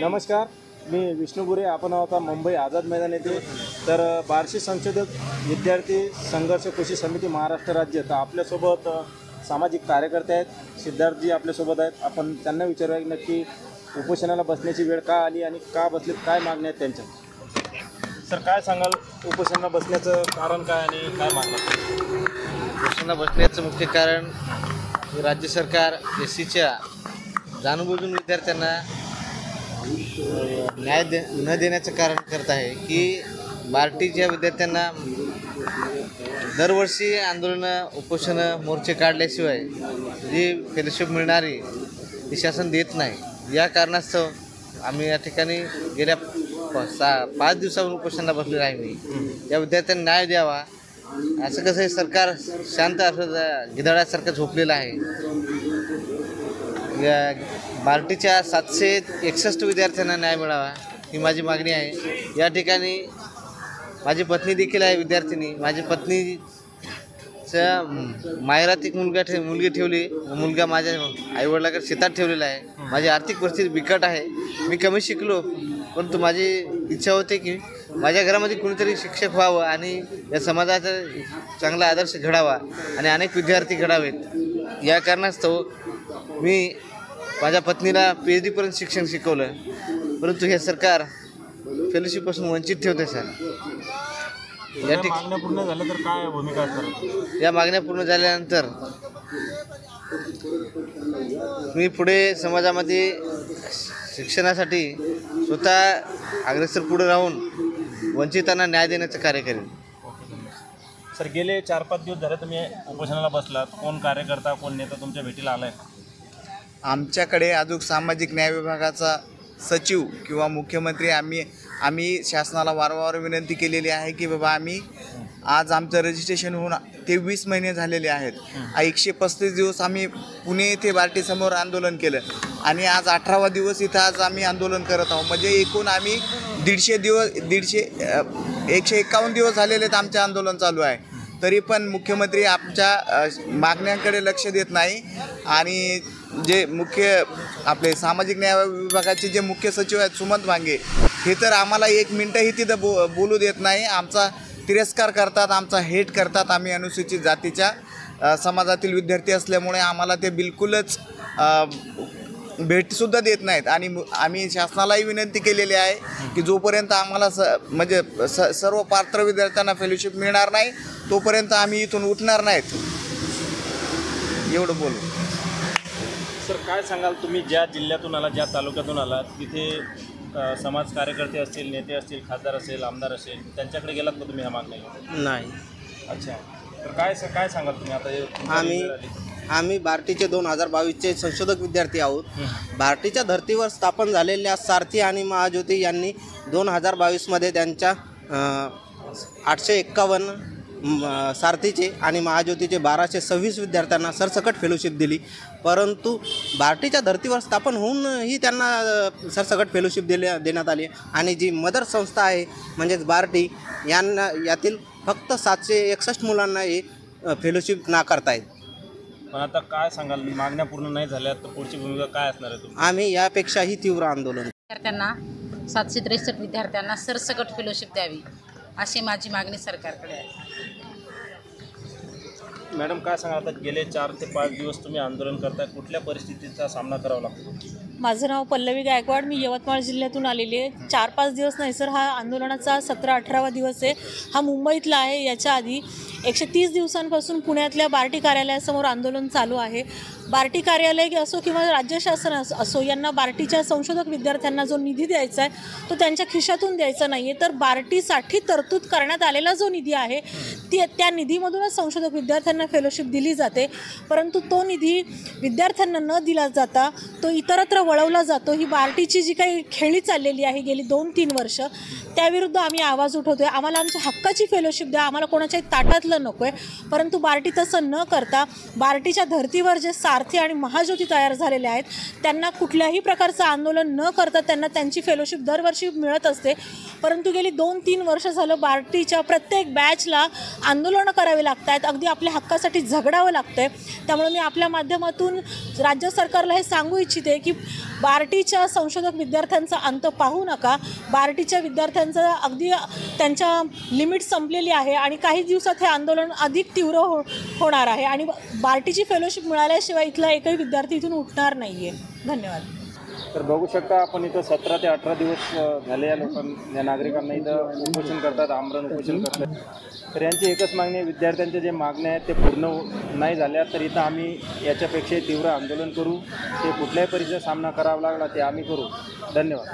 नमस्कार, मी विष्णू बुरे. आपण आता मुंबई आझाद मैदान येथे. तर बार्शी संशोधक विद्यार्थी संघर्ष कृषी समिती महाराष्ट्र राज्य. तर आपल्यासोबत सामाजिक कार्यकर्ते आहेत, सिद्धार्थजी आपल्यासोबत आहेत. आपण त्यांना विचारूया की नक्की उपोषणाला बसण्याची वेळ का आली आणि का बसले, काय मागण्या आहेत त्यांच्या. सर, काय सांगाल, उपोषणाला बसण्याचं कारण काय आणि काय मागण्या? उपोषणाला बसण्याचं मुख्य कारण राज्य सरकार एससीच्या जाणूनबुजून विद्यार्थ्यांना न्याय न देण्याचं कारण करत आहे की बार्टीच्या विद्यार्थ्यांना दरवर्षी आंदोलनं, उपोषणं, मोर्चे काढल्याशिवाय जी फेलोशिप मिळणारी ती शासन देत नाही. या कारणास्तव आम्ही या ठिकाणी गेल्या 5 दिवसावरून उपोषणाला बसलेलो आहे. मी या विद्यार्थ्यांना न्याय द्यावा. असं कसं आहे, सरकार शांत असं गिधाडासारखं झोपलेलं आहे. या बार्टीच्या 761 विद्यार्थ्यांना न्याय मिळावा ही माझी मागणी आहे. या ठिकाणी माझी पत्नी देखील आहे विद्यार्थिनी. माझी पत्नीच्या माहेरात एक मुलगी ठेवली. मुलगा माझ्या आईवडिलाकडे शेतात ठेवलेला आहे. माझी आर्थिक परिस्थिती बिकट आहे. मी कमी शिकलो, परंतु माझी इच्छा होते की माझ्या घरामध्ये कुणीतरी शिक्षक व्हावं आणि या समाजाचा चांगला आदर्श घडावा आणि अनेक विद्यार्थी घडावेत. या कारणास्तव मी माझ्या पत्नीला PhD पर्यंत शिक्षण शिकवलं, परंतु हे सरकार फेलोशिपपासून वंचित ठेवते. सर, या मागण्या पूर्ण झाल्या तर काय भूमिका असणार? या मागण्या पूर्ण झाल्यानंतर मी पुढे समाजामध्ये शिक्षणासाठी स्वतः अग्रेसर पुढे राहून वंचितांना न्याय देण्याचं कार्य करेन. सर, गेले 4-5 दिवस झाले तुम्ही उपोषणाला बसलात. कोण कार्यकर्ता, कोण नेता तुमच्या भेटीला आलाय? आमच्याकडे अजून सामाजिक न्याय विभागाचा सचिव किंवा मुख्यमंत्री आम्ही शासनाला वारंवार विनंती केलेली आहे की बाबा आज आमचं रजिस्ट्रेशन होऊन 23 महिने झालेले आहेत. 135 दिवस आम्ही पुणे येथे बार्टीसमोर आंदोलन केलं आणि आज 18वा दिवस इथं आज आम्ही आंदोलन करत आहोत. म्हणजे एकूण आम्ही 151 दिवस झालेले आहेत आमचे आंदोलन चालू आहे. तरी पण मुख्यमंत्री आमच्या मागण्यांकडे लक्ष देत नाही. आणि जे मुख्य आपले सामाजिक न्याय विभागाचे जे मुख्य सचिव आहेत सुमंत भांगे, हे तर आम्हाला 1 मिनटंही तिथं बोलू देत नाही. आमचा तिरस्कार करतात, आमचा हेट करतात. आम्ही अनुसूचित जातीच्या समाजातील विद्यार्थी असल्यामुळे आम्हाला ते बिलकुलच भेटसुद्धा देत नाहीत. आणि आम्ही शासनालाही विनंती केलेली आहे की जोपर्यंत आम्हाला सर्व पात्र विद्यार्थ्यांना फेलोशिप मिळणार नाही तोपर्यंत आम्ही इथून उठणार नाहीत. एवढं बोलू. सर, काय सांगाल, तुम्ही ज्या जिल्ह्यातून आलात, ज्या तालुक्यातून आलात, तिथे समाज कार्यकर्ते असतील, नेते असतील, खासदार असेल, आमदार असेल, त्यांच्याकडे गेलात का तुम्ही ह्या मागण्या? नाही. अच्छा, तर काय सांगाल तुम्ही आता? आम्ही बार्टीचे 2022चे संशोधक विद्यार्थी आहोत. बार्टीच्या धर्तीवर स्थापन झालेल्या सारथी आणि महाज्योती यांनी 2022मध्ये त्यांच्या 851 सारथीचे आणि महाज्योतीचे 1226 विद्यार्थ्यांना सरसकट फेलोशिप दिली. परंतु बार्टीच्या धर्तीवर स्थापन होऊनही त्यांना सरसकट फेलोशिप देण्यात आली. आणि जी मदर संस्था आहे म्हणजेच बार्टी यातील फक्त 761 मुलांना हे फेलोशिप नाकारतायत. पण आता काय सांगाल, मागण्या पूर्ण नाही झाल्या तर पुढची भूमिका काय असणार आहे तुमची? आम्ही यापेक्षाही तीव्र आंदोलन. विद्यार्थ्यांना 763 विद्यार्थ्यांना सरसकट फेलोशिप द्यावी अशी माझी मागणी सरकारकडे आहे. मॅडम, काय सांगा, आता गेले 4 ते 5 दिवस तुम्ही आंदोलन करताय, कुठल्या परिस्थितीचा सामना करावा लागतो? माझं नाव पल्लवी गायकवाड. मी यवतमाळ जिल्ह्यातून आलेली आहे. 4-5 दिवस नाही सर, हा आंदोलनाचा 17-18वा दिवस आहे. हा मुंबईतला आहे. याच्या आधी 130 दिवसांपासून पुण्यातल्या बार्टी कार्यालयासमोर आंदोलन चालू आहे. बार्टी कार्यालय असो किंवा राज्य शासन असो, यांना बार्टीच्या संशोधक विद्यार्थ्यांना जो निधी द्यायचा आहे तो त्यांच्या खिशातून द्यायचा नाही आहे, तर बार्टीसाठी तरतूद करण्यात आलेला जो निधी आहे त्या निधीमधूनच संशोधक विद्यार्थ्यांना फेलोशिप दिली जाते. परंतु तो निधी विद्यार्थ्यांना न दिला जाता तो इतरत्र वळवला जातो. ही बार्टीची जी काही खेळी चाललेली आहे गेली 2-3 वर्ष, त्याविरुद्ध आम्ही आवाज उठवतो आहे. आम्हाला आमच्या हक्काची फेलोशिप द्या, आम्हाला कोणाच्याही ताटातलं नको आहे. परंतु बार्टी तसं न करता बार्टीच्या धर्तीवर जे सारथी आणि महाज्योती तयार झालेले आहेत. त्यांना कुठल्याही प्रकारचं आंदोलन न करता त्यांना त्यांची फेलोशिप दरवर्षी मिळत असते. परंतु गेली 2-3 वर्ष झालं बार्टीच्या प्रत्येक बॅचला आंदोलनं करावी लागत आहेत. अगदी आपल्या हक्कासाठी झगडावं लागतं आहे. त्यामुळे मी आपल्या माध्यमातून राज्य सरकारला हे सांगू इच्छिते की बार्टीच्या संशोधक विद्यार्थ्यांचा अंत पाहू नका. बार्टीच्या विद्यार्थ्यांचं अगदी त्यांच्या लिमिट संपलेली आहे आणि काही दिवसात हे आंदोलन अधिक तीव्र होणार आहे आणि बार्टीची फेलोशिप मिळाल्याशिवाय इथला एकही विद्यार्थी इथून उठणार नाही आहे. धन्यवाद. तर बघू शकता आपण इथं 17 ते 18 दिवस झाले या नागरिकांना इथं उपोषण करतात, आमरण उपोषण करतात. तर यांची एकच मागणी आहे, विद्यार्थ्यांच्या जे मागण्या आहेत ते पूर्ण नाही झाल्या तर इथं आम्ही याच्यापेक्षा तीव्र आंदोलन करू. ते कुठल्याही परिस्थितीचा सामना करावा लागला ते आम्ही करू. धन्यवाद.